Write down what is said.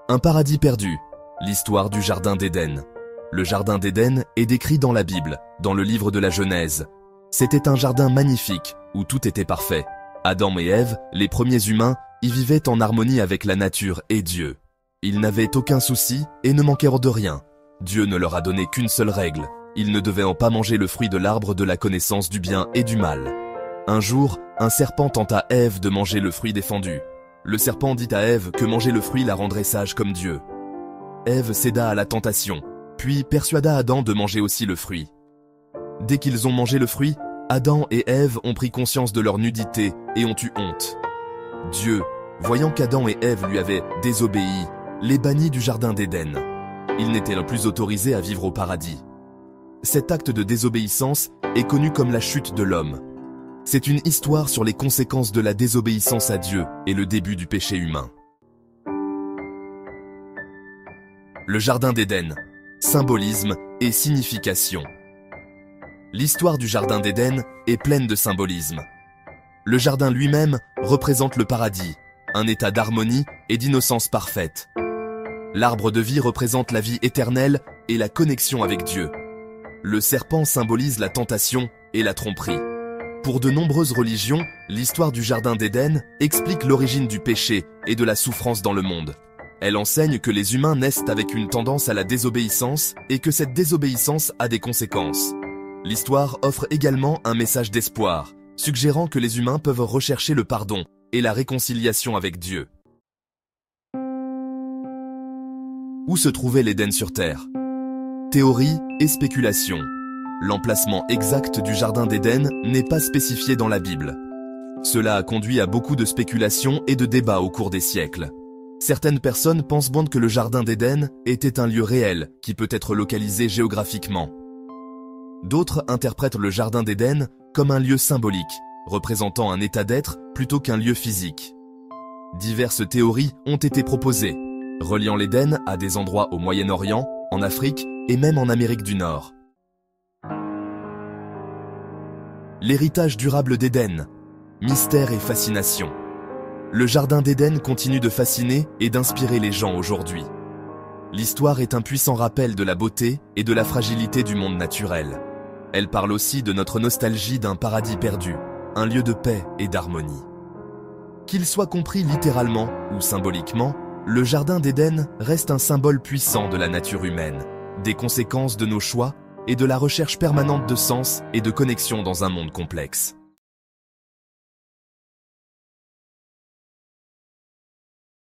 Un paradis perdu, l'histoire du Jardin d'Éden. Le Jardin d'Éden est décrit dans la Bible, dans le livre de la Genèse. C'était un jardin magnifique, où tout était parfait. Adam et Ève, les premiers humains, y vivaient en harmonie avec la nature et Dieu. Ils n'avaient aucun souci et ne manquèrent de rien. Dieu ne leur a donné qu'une seule règle. Ils ne devaient pas manger le fruit de l'arbre de la connaissance du bien et du mal. Un jour, un serpent tenta Ève de manger le fruit défendu. Le serpent dit à Ève que manger le fruit la rendrait sage comme Dieu. Ève céda à la tentation, puis persuada Adam de manger aussi le fruit. Dès qu'ils ont mangé le fruit, Adam et Ève ont pris conscience de leur nudité et ont eu honte. Dieu, voyant qu'Adam et Ève lui avaient désobéi, les bannit du Jardin d'Éden. Ils n'étaient plus autorisés à vivre au paradis. Cet acte de désobéissance est connu comme la chute de l'homme. C'est une histoire sur les conséquences de la désobéissance à Dieu et le début du péché humain. Le Jardin d'Éden, symbolisme et signification. L'histoire du Jardin d'Éden est pleine de symbolisme. Le jardin lui-même représente le paradis, un état d'harmonie et d'innocence parfaite. L'arbre de vie représente la vie éternelle et la connexion avec Dieu. Le serpent symbolise la tentation et la tromperie. Pour de nombreuses religions, l'histoire du Jardin d'Éden explique l'origine du péché et de la souffrance dans le monde. Elle enseigne que les humains naissent avec une tendance à la désobéissance et que cette désobéissance a des conséquences. L'histoire offre également un message d'espoir, suggérant que les humains peuvent rechercher le pardon et la réconciliation avec Dieu. Où se trouvait l'Éden sur Terre? Théorie et spéculation. L'emplacement exact du Jardin d'Éden n'est pas spécifié dans la Bible. Cela a conduit à beaucoup de spéculations et de débats au cours des siècles. Certaines personnes pensent bien que le Jardin d'Éden était un lieu réel qui peut être localisé géographiquement. D'autres interprètent le Jardin d'Éden comme un lieu symbolique, représentant un état d'être plutôt qu'un lieu physique. Diverses théories ont été proposées, reliant l'Éden à des endroits au Moyen-Orient, en Afrique et même en Amérique du Nord. L'héritage durable d'Éden, mystère et fascination. Le Jardin d'Éden continue de fasciner et d'inspirer les gens aujourd'hui. L'histoire est un puissant rappel de la beauté et de la fragilité du monde naturel. Elle parle aussi de notre nostalgie d'un paradis perdu, un lieu de paix et d'harmonie. Qu'il soit compris littéralement ou symboliquement, le Jardin d'Éden reste un symbole puissant de la nature humaine, des conséquences de nos choix et de la recherche permanente de sens et de connexion dans un monde complexe.